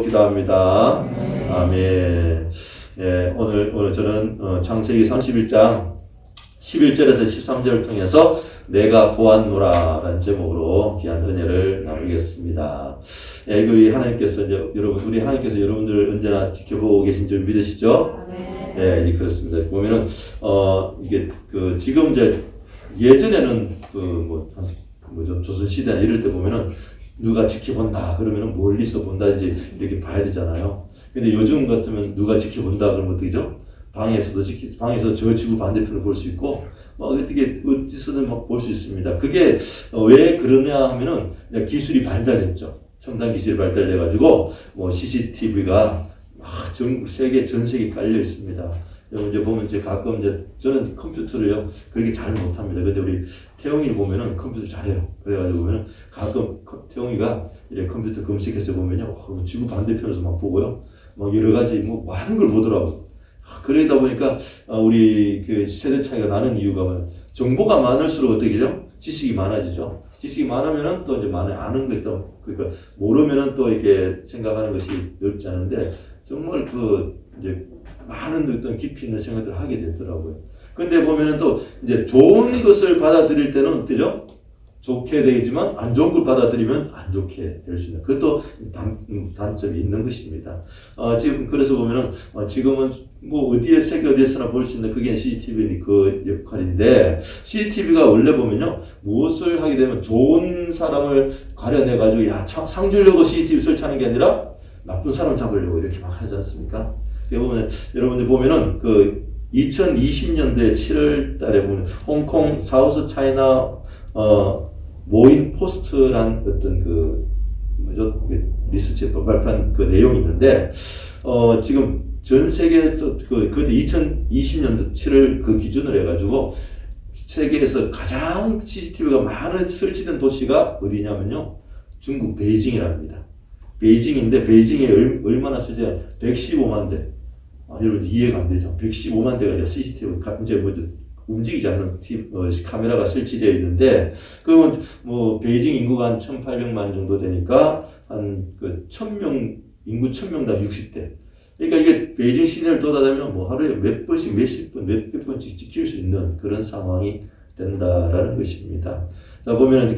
기도합니다. 아멘. 예, 오늘 저는 창세기 31장 11절에서 13절을 통해서 내가 보았노라 라는 제목으로 귀한 은혜를 나누겠습니다. 예, 우리 하나님께서 우리 하나님께서 여러분들을 언제나 지켜보고 계신 줄 믿으시죠? 네. 예, 그렇습니다. 보면은 이게 지금 예전에는 조선시대나 이럴 때 보면은 누가 지켜본다 그러면은 멀리서 본다 이제 이렇게 봐야 되잖아요. 근데 요즘 같으면 누가 지켜본다 그러면 어떻게죠? 방에서 저 지구 반대편을 볼 수 있고 어떻게 어디서든 볼 수 있습니다. 그게 왜 그러냐 하면은 기술이 발달했죠. 첨단 기술이 발달돼 가지고 CCTV가 전 세계에 깔려 있습니다. 이제 보면 가끔 저는 컴퓨터를요 그렇게 잘 못합니다. 근데 우리 태용이를 보면은 컴퓨터 잘해요. 그래가지고 보면은 가끔 태용이가 이렇게 컴퓨터 검색해서 보면요 지구 반대편에서 막 보고요 여러 가지 많은 걸 보더라고. 그러다 보니까 우리 세대 차이가 나는 이유가 정보가 많을수록 어떻게죠? 지식이 많아지죠. 지식이 많으면은 또 이제 아는 것도 그러니까 모르면은 또 이렇게 생각하는 것이 넓지 않은데 정말 이제 많은 어떤 깊이 있는 생각들을 하게 되더라고요. 근데 보면은 또 이제 좋은 것을 받아들일 때는 어때죠? 좋게 되지만 안 좋은 걸 받아들이면 안 좋게 될 수 있는 그것도 단점이 있는 것입니다. 지금 그래서 보면은 지금은 세계 어디에서나 볼 수 있는 그게 CCTV 그 역할인데 CCTV가 원래 보면요 무엇을 하게 되면 좋은 사람을 가려내 가지고 상 주려고 CCTV 설치하는 게 아니라 나쁜 사람 잡으려고 이렇게 막 하지 않습니까? 보면 여러분들 보면은 2020년대 7월 달에 보면 홍콩 사우스 차이나 모인 포스트란 어떤 리서치에 발표한 내용이 있는데 지금 전 세계에서 그때 2020년도 7월 기준으로 해가지고 세계에서 가장 CCTV가 많은 설치된 도시가 어디냐면요 중국 베이징이랍니다. 베이징인데 베이징에 얼마나 쓰세요? 115만 대. 여러분 이해가 안 되죠? 115만 대가 CCTV 이제 움직이지 않는 카메라가 설치되어 있는데 그러면 베이징 인구가 한 1,800만 정도 되니까 한 1,000명 인구 1,000명당 60대. 그러니까 이게 베이징 시내를 돌아다니면 하루에 몇 번씩 몇십 번 몇백 번씩 지킬 수 있는 그런 상황이 된다라는 것입니다. 자 보면은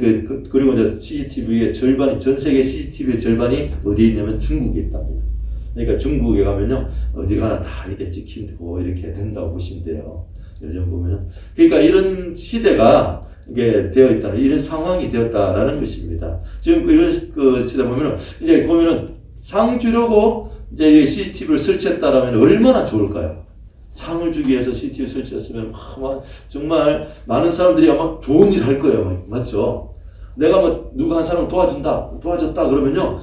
그리고 이제 CCTV의 절반이 전 세계 CCTV의 절반이 어디에 있냐면 중국에 있답니다. 그러니까 중국에 가면요 어디 가나 다 이렇게 찍히고 이렇게 된다고 보시면 돼요. 요즘 보면은 그러니까 이런 시대가 이게 되어 있다, 이런 상황이 되었다라는 것입니다. 지금 이런 시대 보면은 이제 보면은 상 주려고 이제 CCTV를 설치했다라면 얼마나 좋을까요? 상을 주기 위해서 CCTV 설치했으면 정말 많은 사람들이 아마 좋은 일 할 거예요. 맞죠? 내가 누가 한 사람을 도와줬다 그러면요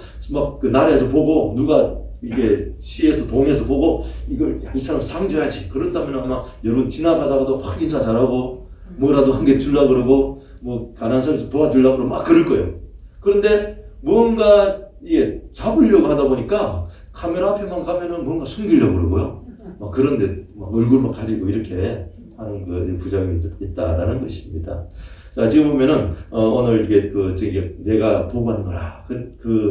나라에서 보고 누가 이게 시에서 동에서 보고 이 사람 상 줘야지. 그런다면 아마 여러분 지나가다가도 막 인사 잘하고 뭐라도 한 개 주려고 그러고 가난한 사람 도와주려고 그러고 막 그럴 거예요. 그런데 뭔가 이게 잡으려고 하다 보니까 카메라 앞에만 가면은 뭔가 숨기려고 그러고요. 그런데 얼굴만 가리고 이렇게 하는 부작용이 있다라는 것입니다. 자, 지금 보면은, 오늘 이게 내가 보고하는거라.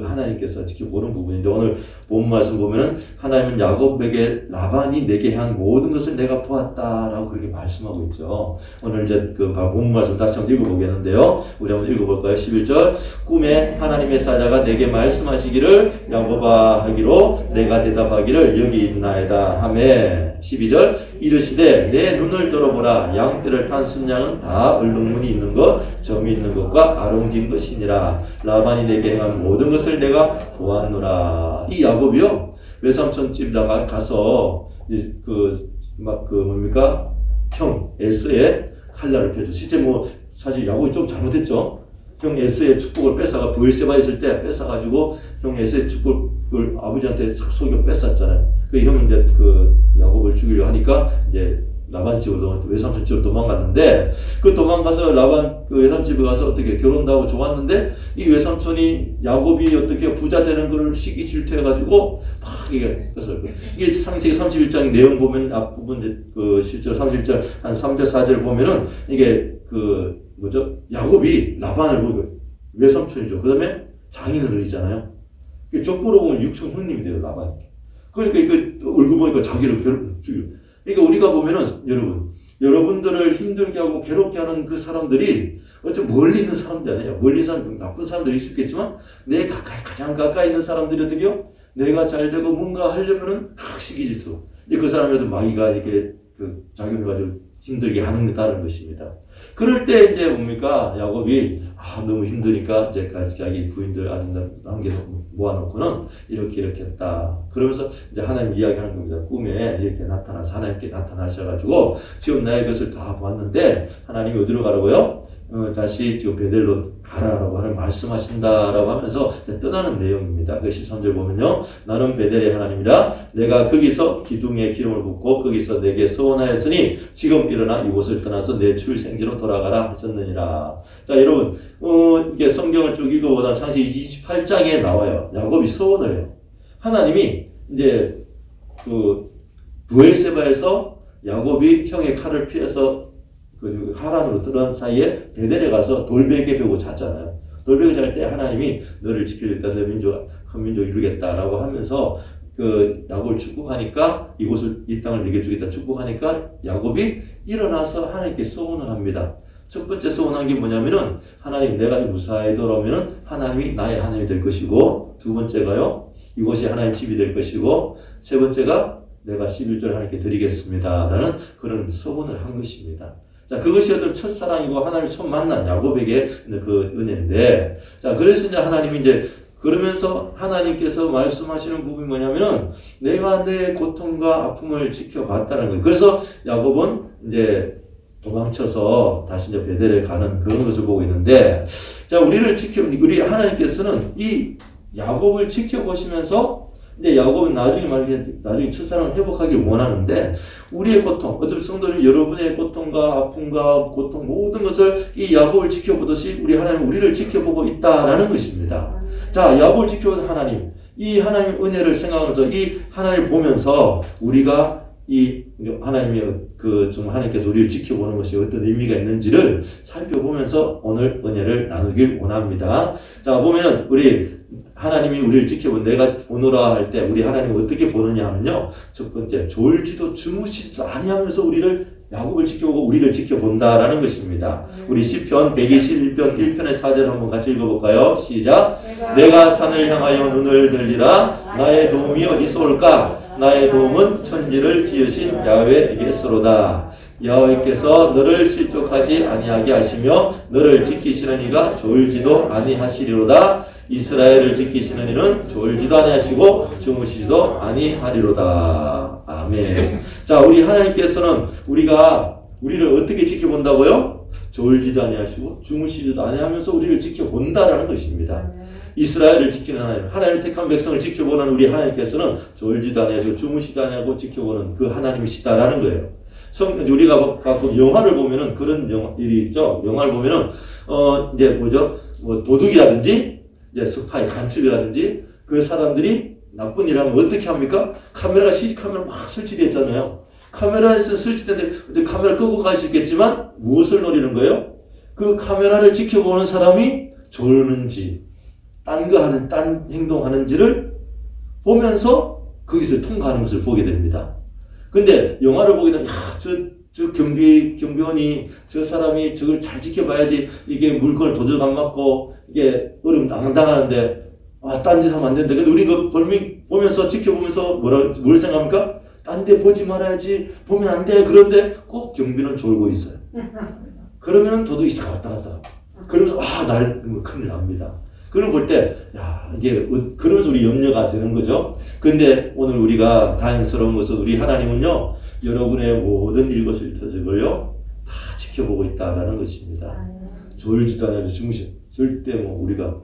하나님께서 지켜보는 부분인데, 오늘 본 말씀 보면은, 하나님은 야곱에게 라반이 내게 한 모든 것을 내가 보았다라고 그렇게 말씀하고 있죠. 오늘 본 말씀 다시 한번 읽어보겠는데요. 우리 한번 읽어볼까요? 11절. 꿈에 하나님의 사자가 내게 말씀하시기를, 야곱아 하기로, 내가 대답하기를, 여기 있나이다 하매. 12절. 이르시되, 내 눈을 들어보라. 양떼를 탄 순양은 다 얼룩무늬 있는 것, 점이 있는 것과 아롱진 것이니라. 라반이 내게 행한 모든 것을 내가 보았노라. 이 야곱이요 외삼촌 집 가서 형 에서의 칼날을 펴줘. 실제 사실 야곱이 좀 잘못했죠. 형 에서의 축복을 뺏어가 브엘세바에 있을 때 뺏어가지고 형 에서의 축복을 아버지한테 속여 뺏었잖아요. 형이 이제 야곱을 죽이려 하니까 이제 라반 집으로 외삼촌 집으로 도망갔는데 도망가서 라반 외삼촌 집에 가서 어떻게 결혼도 하고 좋았는데 이 외삼촌이 야곱이 어떻게 부자 되는 걸 시기 질투해가지고 막 이게 창세기 31장 내용 보면 앞부분 실제 31절 한 3절 4절 보면은 이게 야곱이 라반을 보고 외삼촌이죠. 그 다음에 장인어른이잖아요. 족보로 보면 육촌 형님이 돼요, 라반이. 그러니까 얼굴 보니까 자기를 죽여. 그러니까 우리가 보면은 여러분들을 힘들게 하고 괴롭게 하는 그 사람들이 어쩜 멀리 있는 사람들이 아니에요. 멀리 있는 사람, 나쁜 사람들이 있을 수 있겠지만 내 가장 가까이 있는 사람들이 어떻게요? 내가 잘 되고 뭔가 하려면은 시기 질투. 그 사람에도 마귀가 이렇게 작용을 가지고 힘들게 하는 게 다른 것입니다. 그럴 때 이제 뭡니까? 야곱이 너무 힘드니까 이제 자기 부인들 한 개 모아놓고는 이렇게 했다. 그러면서 이제 하나님 이야기하는 겁니다. 꿈에 이렇게 나타나서 하나님께 나타나셔가지고 지금 나의 것을 다 보았는데 하나님이 어디로 가라고요? 다시 지금 베델로 가라라고 하는 말씀하신다라고 하면서 떠나는 내용입니다. 그 13절 보면요. 나는 베델의 하나님이라 내가 거기서 기둥에 기름을 붓고 거기서 내게 서원하였으니 지금 일어나 이곳을 떠나서 내 출생지로 돌아가라 하셨느니라. 자, 여러분, 이게 성경을 쭉 읽어보다 창세기 28장에 나와요. 야곱이 서원을 해요. 하나님이 이제 부엘세바에서 야곱이 형의 칼을 피해서 하란으로 들어간 사이에 베델에 가서 돌베개 베고 잤잖아요. 돌베개 잘 때 하나님이 너를 지키겠다, 너 큰 민족 이루겠다라고 하면서 야곱을 축복하니까 이 땅을 내게 주겠다 축복하니까 야곱이 일어나서 하나님께 서원을 합니다. 첫 번째 서원한 게 뭐냐면은 하나님 내가 무사히 돌아오면은 하나님이 나의 하나님이 될 것이고, 두 번째가요 이곳이 하나님 집이 될 것이고, 세 번째가 내가 11조를 하나님께 드리겠습니다라는 그런 서원을 한 것입니다. 자, 그것이 어떤 첫사랑이고 하나님을 처음 만난 야곱에게 그 은혜인데, 자, 그래서 이제 하나님이 그러면서 하나님께서 말씀하시는 부분이 뭐냐면은 내가 내 고통과 아픔을 지켜봤다는 거예요. 그래서 야곱은 이제 도망쳐서 다시 이제 베델에 가는 그런 것을 보고 있는데, 자, 우리 하나님께서는 이 야곱을 지켜보시면서 근데 야곱은 나중에 첫사랑을 회복하기를 원하는데, 우리의 고통, 어떤 성도는 여러분의 고통과 아픔과 고통 모든 것을 이 야곱을 지켜보듯이 우리 하나님 우리를 지켜보고 있다라는 것입니다. 자, 야곱을 지켜보는 하나님, 이 하나님의 은혜를 생각하면서 이 하나님을 보면서 우리가 이 하나님의 정말 하나님께서 우리를 지켜보는 것이 어떤 의미가 있는지를 살펴보면서 오늘 은혜를 나누길 원합니다. 자, 보면 하나님이 우리를 지켜본 내가 보노라 할 때 우리 하나님을 어떻게 보느냐 하면요. 첫 번째, 졸지도 주무시지도 아니하면서 야곱을 지켜보고 우리를 지켜본다라는 것입니다. 우리 시편 121편 1편의 4절 한번 같이 읽어볼까요? 시작. 내가 산을 향하여 눈을 들리라. 나의 도움이 어디서 올까? 나의 도움은 천지를 지으신 야훼에게서로다. 여호와께서 너를 실족하지 아니하게 하시며 너를 지키시는 이가 졸지도 아니하시리로다. 이스라엘을 지키시는 이는 졸지도 아니하시고 주무시지도 아니하리로다. 아멘. 자, 우리 하나님께서는 우리를 어떻게 지켜본다고요? 졸지도 아니하시고 주무시지도 아니하면서 우리를 지켜본다라는 것입니다. 이스라엘을 지키는 하나님 택한 백성을 지켜보는 우리 하나님께서는 졸지도 아니하시고 주무시지도 아니하고 지켜보는 그 하나님이시다라는 거예요. 우리가 가끔 영화를 보면은 그런 일이 있죠. 영화를 보면은 이제 도둑이라든지 이제 스파이 간첩이라든지 그 사람들이 나쁜 일을 하면 어떻게 합니까? CC카메라 막 설치되어 있잖아요. 카메라에서 설치되는데 카메라 끄고 가시겠지만 무엇을 노리는 거예요? 그 카메라를 지켜보는 사람이 졸는지 딴 행동하는지를 보면서 거기서 통과하는 것을 보게 됩니다. 근데 영화를 보게 되면 저 경비원이 저 사람이 저걸 잘 지켜봐야지 이게 물건을 도둑 안 맞고 이게 어려움 안 당하는데 딴 짓 하면 안 된다. 근데 우리 보면서 지켜보면서 뭘 생각합니까? 딴 데 보지 말아야지, 보면 안 돼. 그런데 꼭 경비는 졸고 있어요. 그러면은 도둑이 싹 왔다 갔다. 그러면서 큰일 납니다. 그걸 볼 때, 그러면서 우리 염려가 되는 거죠. 근데 오늘 우리가 다행스러운 것은 우리 하나님은요, 여러분의 모든 일거수일투족을요, 다 지켜보고 있다라는 것입니다. 졸지도 않아도 주무셔. 절대 우리가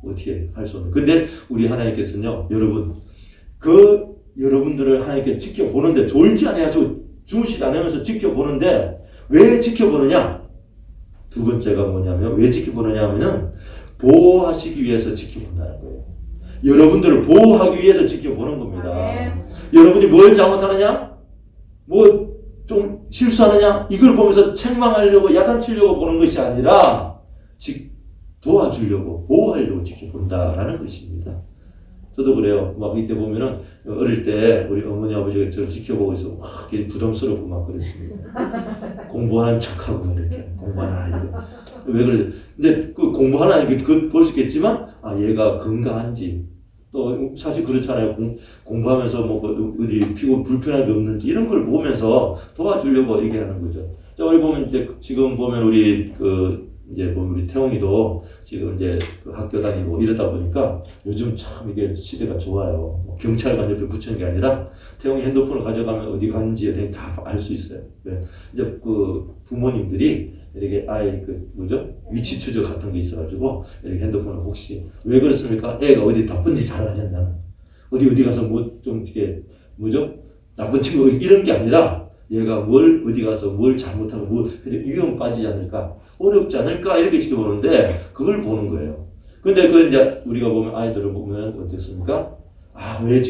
어떻게 할 수 없는. 근데 우리 하나님께서는요, 여러분들을 하나님께 지켜보는데, 졸지 않아가지고 주무시지 않으면서 지켜보는데, 왜 지켜보느냐? 두 번째가 뭐냐면, 왜 지켜보느냐 하면은, 보호하시기 위해서 지켜본다는 거예요. 여러분들을 보호하기 위해서 지켜보는 겁니다. 여러분이 뭘 잘못하느냐? 좀 실수하느냐? 이걸 보면서 책망하려고, 야단치려고 보는 것이 아니라, 도와주려고, 보호하려고 지켜본다라는 것입니다. 저도 그래요. 막 이때 보면은 어릴 때 우리 어머니 아버지가 저를 지켜보고 있어 막 이렇게 부담스럽고 막 그랬습니다. 공부하는 척하고 이렇게 공부하나 이거 왜 그래? 근데 그 공부하나 그 볼 수 있겠지만 아 얘가 건강한지 또 사실 그렇잖아요. 공부하면서 뭐 어디 피고 불편한 게 없는지 이런 걸 보면서 도와주려고 얘기하는 거죠. 자 우리 보면 이제 지금 보면 우리 이제 보면 우리 태용이도 지금 이제 그 학교 다니고 이러다 보니까 요즘 참 이게 시대가 좋아요. 뭐 경찰관 옆에 붙이는 게 아니라 태용이 핸드폰을 가져가면 어디 가는지 다 알 수 있어요. 네. 이제 그 부모님들이 이렇게 아이 위치 추적 같은 게 있어가지고 이렇게 핸드폰을 혹시 왜 그렇습니까? 애가 어디 나쁜 짓 하려냐 어디 가서 뭐 좀 이렇게 나쁜 친구 이런 게 아니라 얘가 어디 가서 뭘 잘못하고 위험 빠지지 않을까 어렵지 않을까 이렇게 지켜보는데 그걸 보는 거예요. 근데 이제 우리가 보면 아이들을 보면 어떻습니까? 왜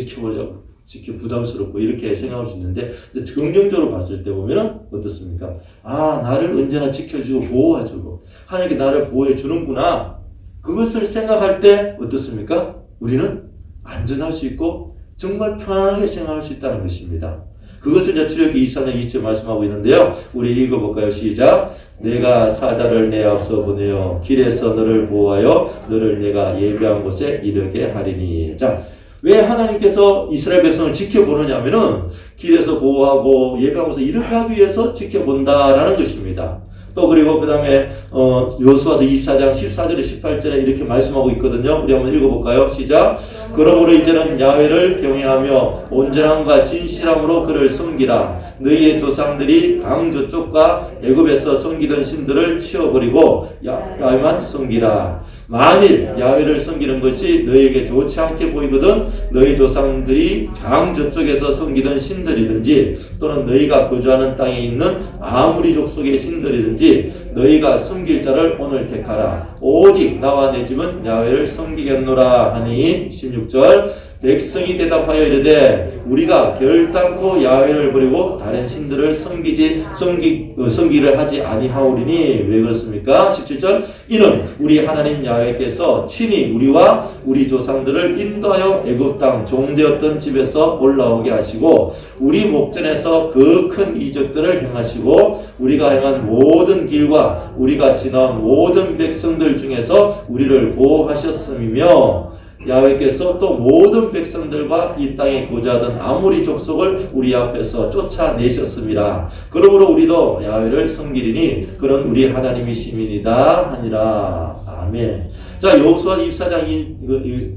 부담스럽고 이렇게 생각할 수 있는데 긍정적으로 봤을 때 보면 어떻습니까? 나를 언제나 지켜주고 보호해주고 하나님께 나를 보호해 주는구나. 그것을 생각할 때 어떻습니까? 우리는 안전할 수 있고 정말 편안하게 생각할 수 있다는 것입니다. 그것을 이제 출애굽기 24장 20절 말씀하고 있는데요. 우리 읽어볼까요? 시작. 내가 사자를 내 앞서 보내어 길에서 너를 보호하여 너를 내가 예비한 곳에 이르게 하리니. 자, 왜 하나님께서 이스라엘 백성을 지켜보느냐면은 길에서 보호하고 예비한 곳에 이르게 하기 위해서 지켜본다라는 것입니다. 또 그리고 그 다음에 여호수아서 24장 14절에 18절에 이렇게 말씀하고 있거든요. 우리 한번 읽어볼까요? 시작. 그러므로 이제는 야훼를 경외하며 온전함과 진실함으로 그를 섬기라. 너희의 조상들이 강 저쪽과 애굽에서 섬기던 신들을 치워버리고 야훼만 섬기라. 만일 야훼를 섬기는 것이 너희에게 좋지 않게 보이거든 너희 조상들이 강 저쪽에서 섬기던 신들이든지 또는 너희가 거주하는 땅에 있는 아무리 족속의 신들이든지 너희가 섬길 자를 오늘 택하라. 오직 나와 내 집은 야훼를 섬기겠노라 하니. 16절. 백성이 대답하여 이르되 우리가 결단코 야훼를 버리고 다른 신들을 섬기를 하지 아니하오리니. 왜 그렇습니까? 17절. 이는 우리 하나님 야훼께서 친히 우리와 우리 조상들을 인도하여 애굽 땅 종되었던 집에서 올라오게 하시고 우리 목전에서 그 큰 이적들을 행하시고 우리가 행한 모든 길과 우리가 지나온 모든 백성들 중에서 우리를 보호하셨음이며 야훼께서 또 모든 백성들과 이 땅에 거주하던 아무리 족속을 우리 앞에서 쫓아내셨습니다. 그러므로 우리도 야훼를 섬기리니 그런 우리 하나님이 시민이다 하니라. 아멘. 자, 여호수아 24장 이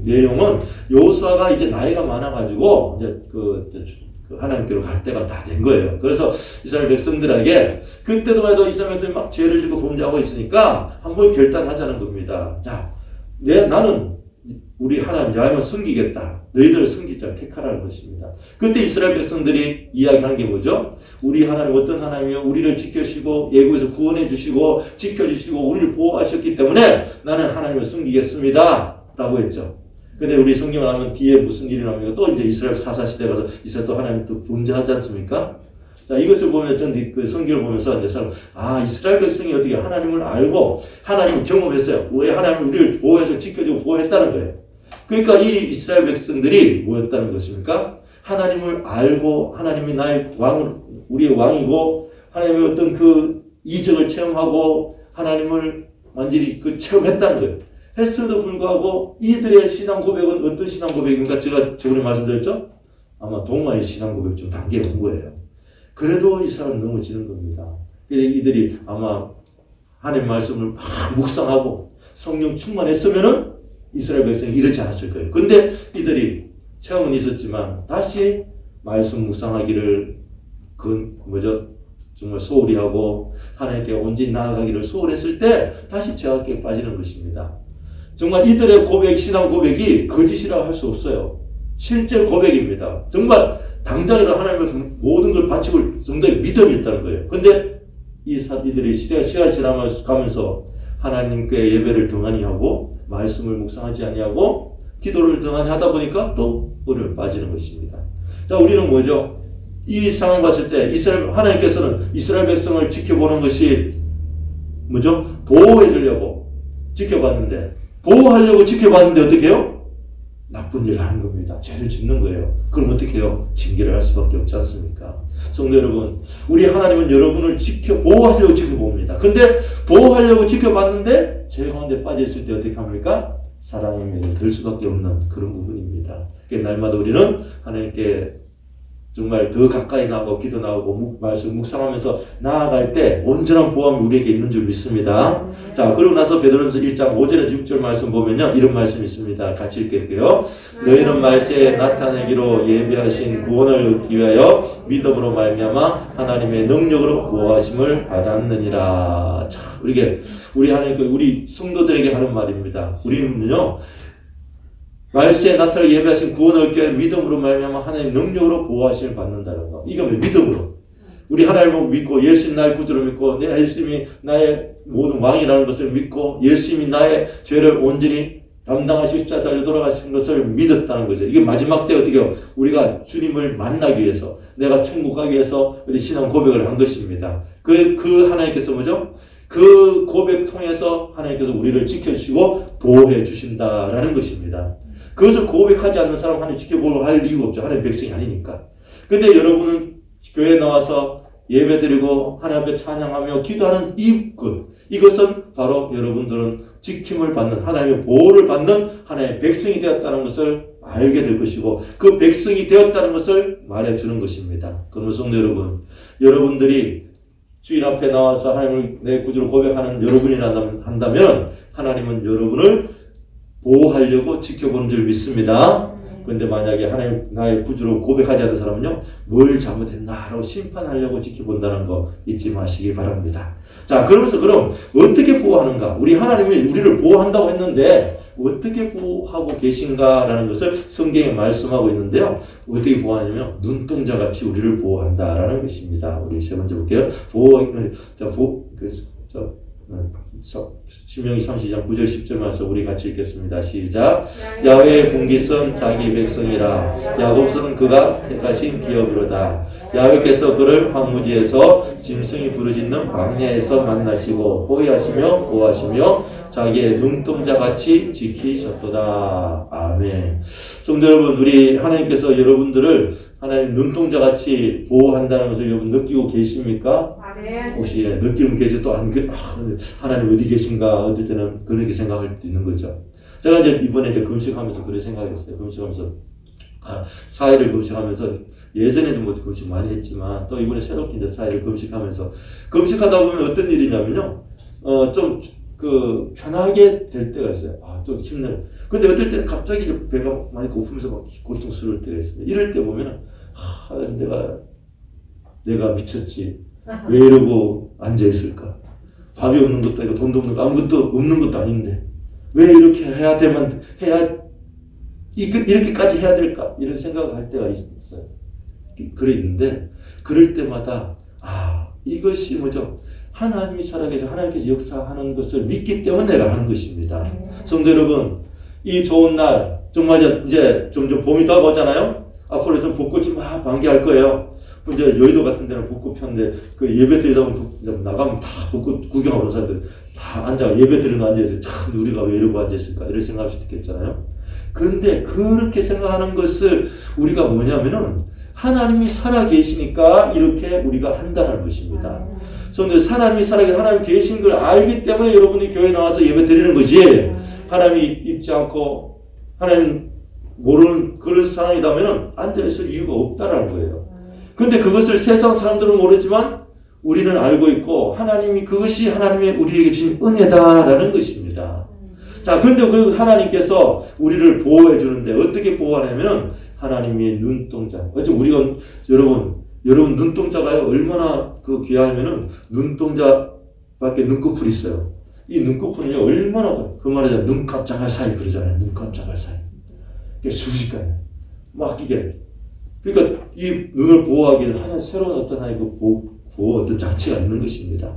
내용은 여호수아가 이제 나이가 많아가지고 이제 하나님께로 갈 때가 다 된 거예요. 그래서 이스라엘 백성들에게 그때도 해도 이스라엘 백성들이 막 죄를 짓고 범죄하고 있으니까 한번 결단하자는 겁니다. 자, 나는 우리 하나님 야훼만 섬기겠다. 너희들을 섬길 자를 택하라는 것입니다. 그때 이스라엘 백성들이 이야기하는 게 뭐죠? 우리 하나님 어떤 하나님이요? 우리를 지켜주시고 애굽에서 구원해 주시고 지켜주시고 우리를 보호하셨기 때문에 나는 하나님을 섬기겠습니다 라고 했죠. 근데 우리 성경을 하면 뒤에 무슨 일이 나오면 또 이제 이스라엘 사사시대 가서 이스라엘 또 하나님 또 범죄하지 않습니까? 자, 이것을 보면 전 그 성경을 보면서 이제 이스라엘 백성이 어떻게 하나님을 알고 하나님을 경험했어요. 왜 하나님이 우리를 보호해서 지켜주고 보호했다는 거예요. 그러니까 이 이스라엘 백성들이 뭐였다는 것입니까? 하나님을 알고 하나님이 나의 우리의 왕이고 하나님의 어떤 그 이적을 체험하고 하나님을 완전히 체험했다는 거예요. 했음에도 불구하고 이들의 신앙 고백은 어떤 신앙 고백인가? 제가 저번에 말씀드렸죠? 아마 동마의 신앙 고백 좀 단계에 온 거예요. 그래도 이 사람은 넘어지는 겁니다. 이들이 아마 하나님 말씀을 막 묵상하고 성령 충만했으면은 이스라엘 백성이 이러지 않았을 거예요. 근데 이들이 체험은 있었지만 다시 말씀 묵상하기를 정말 소홀히 하고 하나님께 온전히 나아가기를 소홀했을 때 다시 죄악에 빠지는 것입니다. 정말 이들의 신앙 고백이 거짓이라고 할 수 없어요. 실제 고백입니다. 정말 당장이라 하나님의 모든 걸 바치고 정도의 믿음이 있다는 거예요. 근데 이들이 시간이 지나가면서 하나님께 예배를 등한히 하고 말씀을 묵상하지 아니하고 기도를 등한히 하다 보니까 또 어려움에 빠지는 것입니다. 자, 우리는 뭐죠? 이 상황 봤을 때 하나님께서는 이스라엘 백성을 지켜보는 것이 뭐죠? 보호해 주려고 지켜봤는데 보호하려고 지켜봤는데 어떻게 해요? 나쁜 일을 하는 겁니다. 죄를 짓는 거예요. 그럼 어떻게 해요? 징계를 할 수밖에 없지 않습니까? 성도 여러분, 우리 하나님은 여러분을 보호하려고 지켜봅니다. 근데 보호하려고 지켜봤는데 죄 가운데 빠져있을 때 어떻게 합니까? 사랑의 면이 될 수밖에 없는 그런 부분입니다. 날마다 우리는 하나님께 정말 더 가까이 나가고 기도 나오고 말씀 묵상하면서 나아갈 때 온전한 보호함이 우리에게 있는 줄 믿습니다. 자, 그러고 나서 베드로전서 1장 5절에서 6절 말씀 보면요, 이런 말씀이 있습니다. 같이 읽을게요. 너희는 말세에 나타내기로 예비하신 구원을 얻기 위하여 믿음으로 말미암아 하나님의 능력으로 보호하심을 받았느니라. 자, 우리 하나님, 우리 성도들에게 하는 말입니다. 우리는요, 말세에 나타날 예배하신 구원을 얻기 위해 믿음으로 말미암아 하나님의 능력으로 보호하심을 받는다는 거. 이건 믿음으로. 우리 하나님을 믿고 예수님 나의 구주로 믿고 예수님이 나의 모든 왕이라는 것을 믿고 예수님이 나의 죄를 온전히 담당하시고 십자가에 달려 돌아가신 것을 믿었다는 거죠. 이게 마지막 때 어떻게 해요? 우리가 주님을 만나기 위해서 내가 천국 가기 위해서 우리 신앙 고백을 한 것입니다. 그 하나님께서 뭐죠? 그 고백 통해서 하나님께서 우리를 지켜주시고 보호해 주신다라는 것입니다. 그것을 고백하지 않는 사람 하나님 지켜보려 할 이유가 없죠. 하나님 백성이 아니니까. 근데 여러분은 교회에 나와서 예배드리고 하나님 앞에 찬양하며 기도하는 이것은 바로 여러분들은 지킴을 받는 하나님의 보호를 받는 하나님의 백성이 되었다는 것을 알게 될 것이고 그 백성이 되었다는 것을 말해주는 것입니다. 그러면 성도 여러분, 여러분들이 주인 앞에 나와서 하나님을 내 구주로 고백하는 여러분이라 한다면 하나님은 여러분을 보호하려고 지켜보는 줄 믿습니다. 그런데 만약에 하나님 나의 구주로 고백하지 않는 사람은요, 뭘 잘못했나라고 심판하려고 지켜본다는 거 잊지 마시기 바랍니다. 자, 그러면서 그럼 어떻게 보호하는가? 우리 하나님이 우리를 보호한다고 했는데 어떻게 보호하고 계신가라는 것을 성경에 말씀하고 있는데요. 어떻게 보호하냐면 눈동자같이 우리를 보호한다라는 것입니다. 우리 세 번째 볼게요. 신명기 32장 9절 10절 말씀 우리 같이 읽겠습니다. 시작. 야훼의 분깃은 자기 백성이라 야곱은 그가 택하신 기업이로다. 야훼께서 그를 황무지에서 짐승이 부르짖는 광야에서 만나시고 호위하시며 보호하시며 자기의 눈동자같이 지키셨도다. 아멘. 성도 여러분, 우리 하나님께서 여러분들을 하나님 눈동자같이 보호한다는 것을 여러분 느끼고 계십니까? 혹시 느끼면 계셔 또 하나님 어디 계신가 어떨 때는 그렇게 생각할 수 있는 거죠. 제가 이번에 금식하면서 그렇게 생각했어요. 금식하면서 사일을 금식하면서 예전에도 금식 많이 했지만 또 이번에 새롭게 사일을 금식하면서 금식하다 보면 어떤 일이냐면요, 좀 편하게 될 때가 있어요. 좀 힘내요. 근데 어떨 때는 갑자기 배가 많이 고프면서 막 고통스러울 때가 있어요. 이럴 때 보면은 내가 미쳤지. 왜 이러고 앉아있을까? 밥이 없는 것도 아니고 돈도 없는 거 아무것도 없는 것도 아닌데 왜 이렇게 이렇게까지 해야 될까? 이런 생각을 할 때가 있어요. 있는데 그럴 때마다 이것이 뭐죠? 하나님이 살아계셔 하나님께서 역사하는 것을 믿기 때문에 내가 하는 것입니다. 성도 여러분, 이 좋은 날 정말 이제 점점 봄이 다가오잖아요. 앞으로 좀 벚꽃이 막 반개할 거예요. 이제 여의도 같은 데는 벚꽃 폈는데 예배 드리다 보면 나가면 다 벚꽃 구경하러 오는 사람들 다 예배 드리는 앉아있어요. 참 우리가 왜 이러고 앉아있을까 이런 생각할 수도 있겠잖아요. 그런데 그렇게 생각하는 것을 우리가 뭐냐면은 하나님이 살아계시니까 이렇게 우리가 한다는 것입니다. 그래서 하나님이 하나님 계신 걸 알기 때문에 여러분이 교회에 나와서 예배 드리는 거지, 하나님이 있지 않고 하나님 모르는 그런 사람이라면 앉아있을 이유가 없다라는 거예요. 근데 그것을 세상 사람들은 모르지만 우리는 알고 있고 하나님이 그것이 하나님의 우리에게 주신 은혜다라는 것입니다. 자, 근데 그 하나님께서 우리를 보호해 주는데 어떻게 보호하냐면 하나님의 눈동자. 우리가 여러분 눈동자가요 얼마나 귀하냐면은 눈동자밖에 눈꺼풀이 있어요. 이 눈꺼풀은요 얼마나 말하자면 눈 깜짝할 사이 그러잖아요. 눈 깜짝할 사이. 이게 순식간에 막 이게. 그러니까 이 눈을 보호하기 위해서 하나의 새로운 어떤 보호 어떤 장치가 있는 것입니다.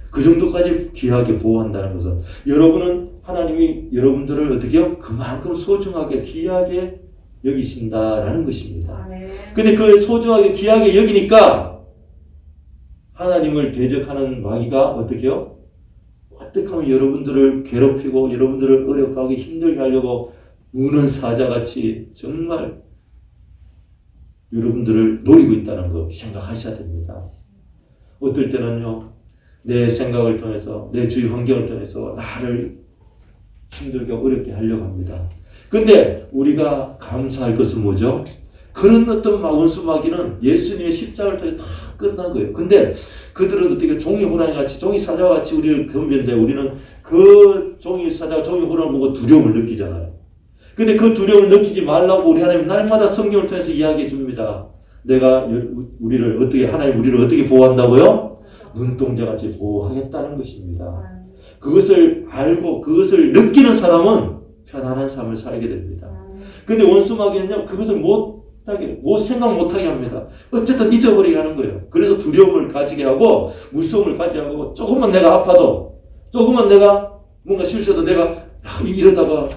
그 정도까지 귀하게 보호한다는 것은 여러분은 하나님이 여러분들을 어떻게 해요? 그만큼 소중하게 귀하게 여기신다라는 것입니다. 근데 그 소중하게 귀하게 여기니까 하나님을 대적하는 마귀가 어떻게 해요? 어떻게 하면 여러분들을 괴롭히고 여러분들을 어렵게 하게 힘들게 하려고 우는 사자같이 정말 여러분들을 노리고 있다는 거 생각하셔야 됩니다. 어떨 때는요, 내 생각을 통해서, 내 주위 환경을 통해서 나를 힘들게 어렵게 하려고 합니다. 근데 우리가 감사할 것은 뭐죠? 그런 어떤 원수마귀는 예수님의 십자가를 통해 다 끝난 거예요. 근데 그들은 어떻게 종이 호랑이 같이, 종이 사자와 같이 우리를 겸비는데 우리는 그 종이 사자, 종이 호랑이를 보고 두려움을 느끼잖아요. 근데 그 두려움을 느끼지 말라고 우리 하나님 날마다 성경을 통해서 이야기해 줍니다. 내가 우리를 어떻게, 하나님 우리를 어떻게 보호한다고요? 눈동자같이 보호하겠다는 것입니다. 그것을 알고 그것을 느끼는 사람은 편안한 삶을 살게 됩니다. 근데 원수마귀는요, 그것을 생각 못하게 합니다. 어쨌든 잊어버리게 하는 거예요. 그래서 두려움을 가지게 하고, 무서움을 가지게 하고, 조금만 내가 아파도, 조금만 내가 뭔가 실수해도 내가 이러다가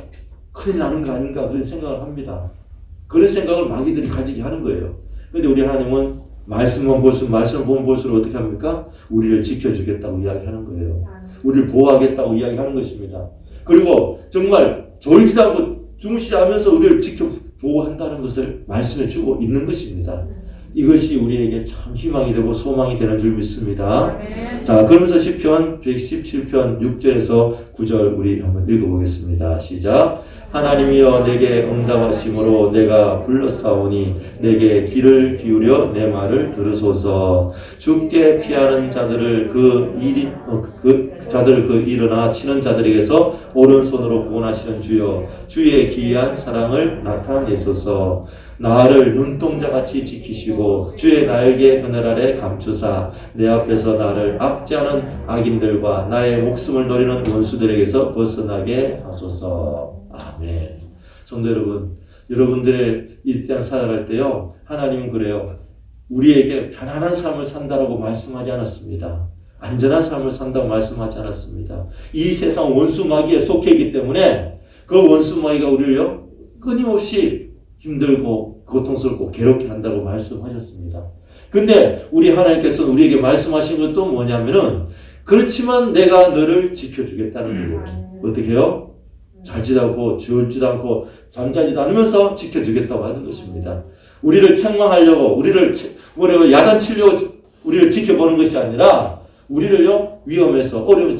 큰일 나는 거 아닌가, 그런 생각을 합니다. 그런 생각을 마귀들이 가지게 하는 거예요. 근데 우리 하나님은 말씀을 보면 볼수록 어떻게 합니까? 우리를 지켜주겠다고 이야기하는 거예요. 우리를 보호하겠다고 이야기하는 것입니다. 그리고 정말 졸지도 않고 주무시지 않으면서 우리를 보호한다는 것을 말씀해 주고 있는 것입니다. 이것이 우리에게 참 희망이 되고 소망이 되는 줄 믿습니다. 자, 그러면서 시편 117편 6절에서 9절 우리 한번 읽어보겠습니다. 시작. 하나님이여 내게 응답하심으로 내가 불렀사오니 내게 귀를 기울여 내 말을 들으소서. 죽게 피하는 자들을 일어나 치는 자들에게서 오른손으로 구원하시는 주여, 주의 기이한 사랑을 나타내소서. 나를 눈동자같이 지키시고 주의 날개 그늘 아래 감추사 내 앞에서 나를 압제하는 악인들과 나의 목숨을 노리는 원수들에게서 벗어나게 하소서. 아멘. 성도 여러분, 여러분들의 이 땅 살아갈 때요, 하나님은 그래요. 우리에게 편안한 삶을 산다라고 말씀하지 않았습니다. 안전한 삶을 산다고 말씀하지 않았습니다. 이 세상 원수 마귀에 속해 있기 때문에 그 원수 마귀가 우리를요, 끊임없이 힘들고 고통스럽고 괴롭게 한다고 말씀하셨습니다. 근데 우리 하나님께서 우리에게 말씀하신 것도 뭐냐면은, 그렇지만 내가 너를 지켜주겠다는 거예요. 어떻게 해요? 자지도 않고 주울지도 않고 잠자지도 않으면서 지켜주겠다고 하는 것입니다. 우리를 책망하려고, 우리를 야단치려고 우리를 지켜보는 것이 아니라 우리를요, 위험에서 어려움을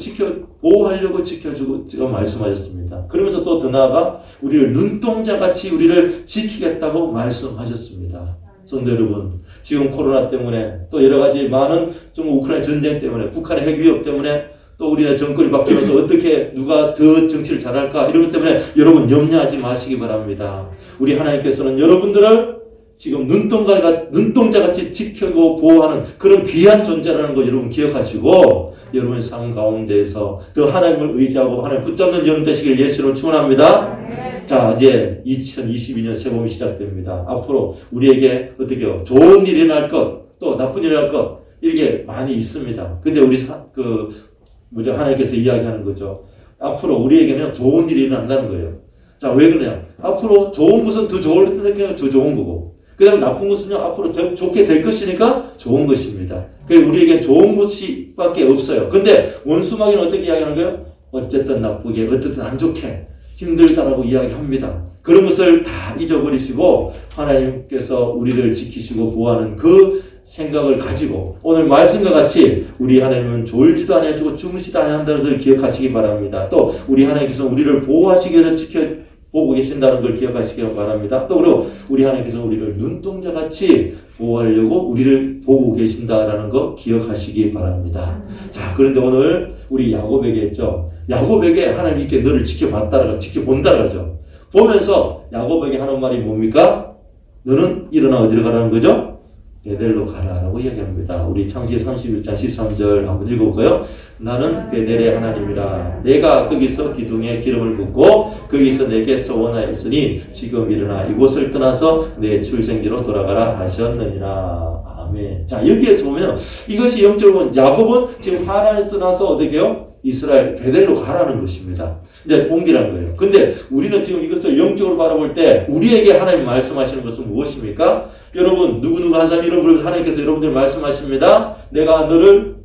보호하려고 지켜주고 지금 말씀하셨습니다. 그러면서 또 더 나아가 우리를 눈동자같이 우리를 지키겠다고 말씀하셨습니다. 성도 여러분, 지금 코로나 때문에 또 여러 가지 많은 우크라이나 전쟁 때문에, 북한의 핵 위협 때문에, 또 우리나라 정권이 바뀌면서 어떻게 누가 더 정치를 잘할까, 이런 것 때문에 여러분 염려하지 마시기 바랍니다. 우리 하나님께서는 여러분들을 지금 눈동자같이 지키고 보호하는 그런 귀한 존재라는 거 여러분 기억하시고, 여러분의 삶 가운데에서 더 하나님을 의지하고 하나님 붙잡는 여러분 되시길 예수로 축원합니다. 자, 이제 2022년 새봄이 시작됩니다. 앞으로 우리에게 어떻게요? 좋은 일이 날 것, 또 나쁜 일이 날 것, 이렇게 많이 있습니다. 근데 우리 하나님께서 이야기하는 거죠. 앞으로 우리에게는 좋은 일이 일어난다는 거예요. 자, 왜 그러냐? 앞으로 좋은 것은 더 좋은 거고, 그 다음에 나쁜 것은요, 앞으로 더 좋게 될 것이니까 좋은 것입니다. 그래서 우리에겐 좋은 것이 밖에 없어요. 근데 원수마귀는 어떻게 이야기하는 거예요? 어쨌든 나쁘게, 어쨌든 안 좋게, 힘들다라고 이야기합니다. 그런 것을 다 잊어버리시고 하나님께서 우리를 지키시고 보호하는 그 생각을 가지고 오늘 말씀과 같이 우리 하나님은 졸지도 않으시고 주무시도 않는다는 걸 기억하시기 바랍니다. 또 우리 하나님께서 우리를 보호하시기 위해서 지켜보고 계신다는 걸 기억하시기 바랍니다. 또 그리고 우리 하나님께서 우리를 눈동자같이 보호하려고 우리를 보고 계신다라는 거 기억하시기 바랍니다. 자, 그런데 오늘 우리 야곱에게 했죠. 야곱에게 하나님 이렇게 너를 지켜본다라고 하죠. 보면서 야곱에게 하는 말이 뭡니까? 너는 일어나 어디로 가라는 거죠? 베델로 가라라고 이야기합니다. 우리 창세기 31장 13절 한번 읽어볼까요? 나는 베델의 하나님이라. 내가 거기서 기둥에 기름을 붓고 거기서 내게 서원하였으니 지금 일어나 이곳을 떠나서 내 출생지로 돌아가라 하셨느니라. 아멘. 자, 여기에서 보면 이것이 영적으로 야곱은 지금 하란에 떠나서 어디게요? 이스라엘 베델로 가라는 것입니다. 이제 옮기라는 거예요. 근데 우리는 지금 이것을 영적으로 바라볼 때 우리에게 하나님 말씀하시는 것은 무엇입니까? 여러분, 누구누구 한 사람 이름 부르면서 하나님께서 여러분들 말씀하십니다. 내가 너를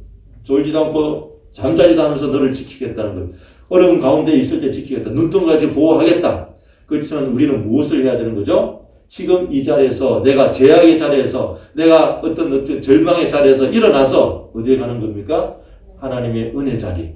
졸지도 않고 잠자지도 않으면서 너를 지키겠다는 거예요. 어려운 가운데 있을 때 지키겠다. 눈동자같이 보호하겠다. 그렇지만 우리는 무엇을 해야 되는 거죠? 지금 이 자리에서 내가 죄악의 자리에서 내가 어떤 절망의 자리에서 일어나서 어디에 가는 겁니까? 하나님의 은혜 자리,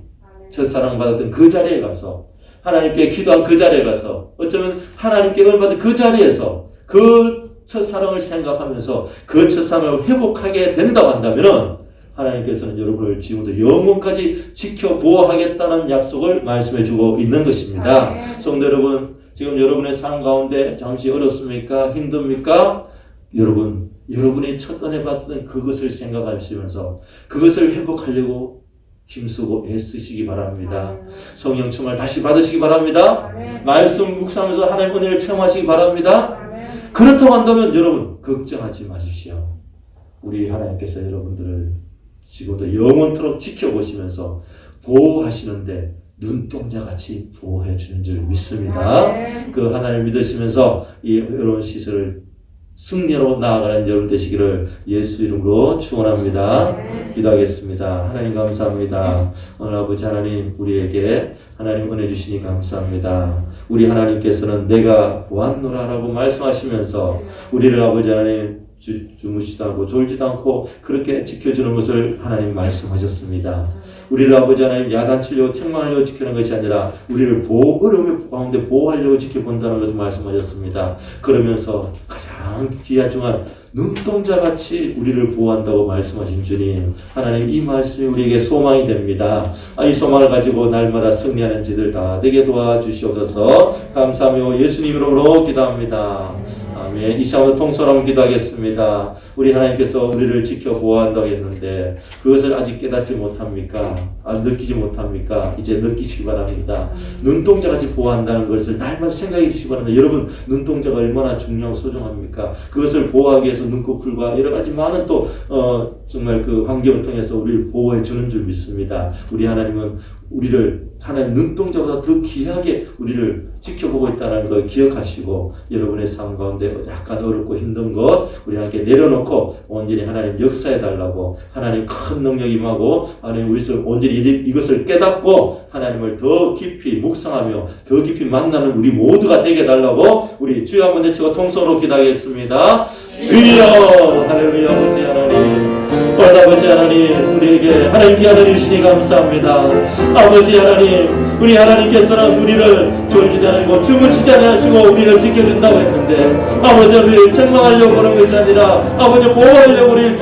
첫사랑 받았던 그 자리에 가서 하나님께 기도한 그 자리에 가서 어쩌면 하나님께 은혜 받은 그 자리에서 그 첫사랑을 생각하면서 그 첫사랑을 회복하게 된다고 한다면은 하나님께서는 여러분을 지금부터 영원까지 지켜 보호하겠다는 약속을 말씀해 주고 있는 것입니다. 성도 여러분, 지금 여러분의 삶 가운데 잠시 어렵습니까? 힘듭니까? 여러분이 첫 은혜 받던 그것을 생각하시면서 그것을 회복하려고 힘쓰고 애쓰시기 바랍니다. 성령 충만을 다시 받으시기 바랍니다. 말씀 묵상하면서 하나님의 은혜를 체험하시기 바랍니다. 그렇다고 한다면 여러분 걱정하지 마십시오. 우리 하나님께서 여러분들을 지금부터 영원토록 지켜보시면서 보호하시는데 눈동자같이 보호해 주는 줄 믿습니다. 그 하나님을 믿으시면서 이 어려운 시설을 승리로 나아가는 여러분 되시기를 예수 이름으로 축원합니다. 기도하겠습니다. 하나님 감사합니다. 오늘 아버지 하나님 우리에게 하나님 은혜 주시니 감사합니다. 우리 하나님께서는 내가 보았노라라고 말씀하시면서 우리를 아버지 하나님 주무시도 않고 졸지도 않고 그렇게 지켜주는 것을 하나님 말씀하셨습니다. 우리를 아버지 하나님 야단치려고 책망하려고 지키는 것이 아니라 우리를 어려움의 가운데 보호하려고 지켜본다는 것을 말씀하셨습니다. 그러면서 가장 귀하중한 눈동자같이 우리를 보호한다고 말씀하신 주님, 하나님 이 말씀이 우리에게 소망이 됩니다. 이 소망을 가지고 날마다 승리하는 지들 다 되게 도와주시옵소서. 감사하며 예수님 이름으로 기도합니다. 아멘. 이 시간부터 통솔하면 기도하겠습니다. 우리 하나님께서 우리를 지켜 보호한다고 했는데 그것을 아직 깨닫지 못합니까? 느끼지 못합니까? 이제 느끼시기 바랍니다. 눈동자같이 보호한다는 것을 날마다 생각해 주시기 바랍니다. 여러분 눈동자가 얼마나 중요하고 소중합니까? 그것을 보호하기 위해서 눈꺼풀과 여러 가지 많은 또 정말 그 환경을 통해서 우리를 보호해 주는 줄 믿습니다. 우리 하나님은 우리를 하나님 눈동자보다 더 귀하게 우리를 지켜보고 있다는 걸 기억하시고 여러분의 삶 가운데 약간 어렵고 힘든 것 우리 함께 내려놓고 온전히 하나님 역사해 달라고 하나님 큰 능력 임하고 하나님 우리를 온전히 이것을 깨닫고 하나님을 더 깊이 묵상하며 더 깊이 만나는 우리 모두가 되게 해달라고 우리 주여 한번 외치고 통성으로 기도하겠습니다. 주여 할렐루야. 아버지 하나님 아버지 하나님 우리에게 하나님 귀한 은혜 주시니 감사합니다. 아버지 하나님 우리 하나님께서는 우리를 졸지도 않고 주무시지 않으시고 우리를 지켜준다고 했는데 아버지 우리를 책망하려고 하는 것이 아니라 아버지 보호하려고 우리를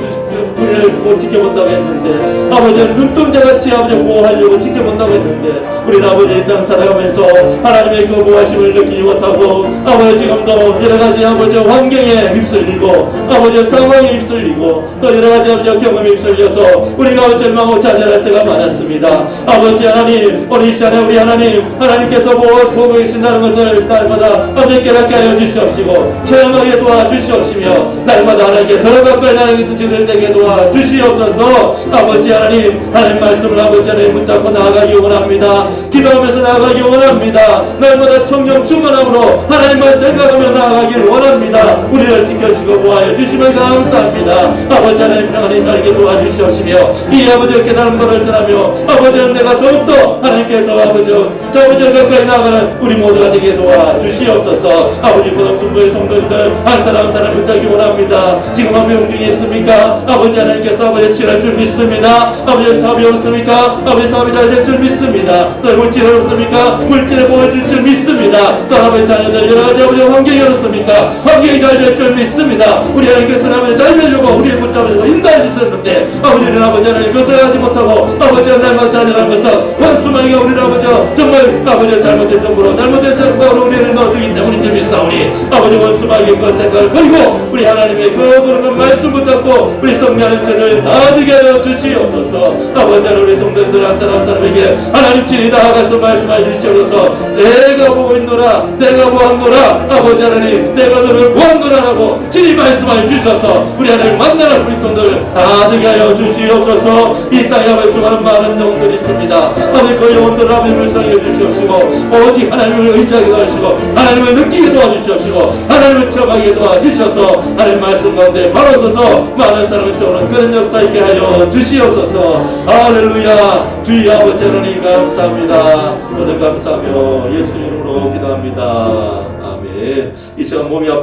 지켜본다고 했는데 아버지는 눈동자같이 아버지 보호하려고 지켜본다고 했는데 우리는 아버지 이 땅 살아가면서 하나님의 그 보호하심을 느끼지 못하고 아버지 지금도 여러가지 아버지 환경에 휩쓸리고 아버지 상황에 휩쓸리고 또 여러가지 아버지 경험에 휩쓸려서 우리가 절망하고 좌절할 때가 많았습니다. 아버지 하나님 오늘 이 시간에 우리 하나님께서 보고 계신다는 것을 날마다 아버지 깨닫게 하여 주시옵시고 체험하게 도와주시옵시며 날마다 하나님께 더 가까이 나가는 저들 되게 도와주시옵소서. 아버지 하나님 말씀을 아버지 하나님 붙잡고 나아가기 원합니다. 기도하면서 나아가기 원합니다. 날마다 성령 충만함으로 하나님을 생각하며 나아가길 원합니다. 우리를 지켜주시고 보호하여 주시면 감사합니다. 아버지 하나님 평안히 살게 도와주시옵시며 이 아버지의 깨달은 것을 전하며 아버지 내가 더욱더 하나님께 더 아버지를 가까이 나아가는 우리 모두가 되게 도와주시옵소서. 아버지 고등순부의 성도들 한 사람 한 사람 붙잡기 원합니다. 지금 병 중에 있습니까? 아버지 하나님께서 아버지 치료할 줄 믿습니다. 아버지 사업이 없습니까? 아버지 사업이 잘 될 줄 믿습니다. 또 물질이 없습니까? 물질을 보여줄 줄 믿습니다. 또 아버지 자녀들 여러 가지 아버지 환경이 어떻습니까? 환경이 잘 될 줄 믿습니다. 우리 하나님께서는 아버지 잘 되려고 우리를 붙잡으셔서 인도해 주셨는데 아버지는 아버지 하나님 그것을 하지 못하고 아버지 하나님만 자녀라는 것은 원수마니가 우리를 아버지 정말 아버지 잘못된 정보로 잘못된 생각으로 우리를 넣어두기 때문인 줄 믿사오니 아버지 원수마에게 그 생각을 버리고 우리 하나님의 그 말씀 붙잡고 우리 성령의 전을 나아지게 하여 주시옵소서. 아버지 하나님 우리 성도들 한 사람 한 사람에게 하나님 친히 나아가서 말씀하여 주시옵소서. 내가 보고 있노라 내가 보았노라 아버지 하나님 내가 너를 보았노라라고 친히 말씀하여 주셔서 우리 하나님 만나는 우리 성도들 다 되게 하여 주시옵소서. 이 땅에 아버지 중하는 많은 영혼들이 있습니다. 아버지 그 영혼들을 아버지 불쌍히 해주시옵시고 오직 하나님을 의지하게 도와주시고 하나님을 느끼게 도와주시옵시고 하나님을 체험하게 도와주셔서 하나님 말씀 가운데 바로 서서 많은 사람을 세우는 그런 역사 있게 하여 주시옵소서. 할렐루야. 주의 아버지 하나님 감사합니다. 모든 감사하며 예수 이름으로 기도합니다. 때 이 시간 몸이 아파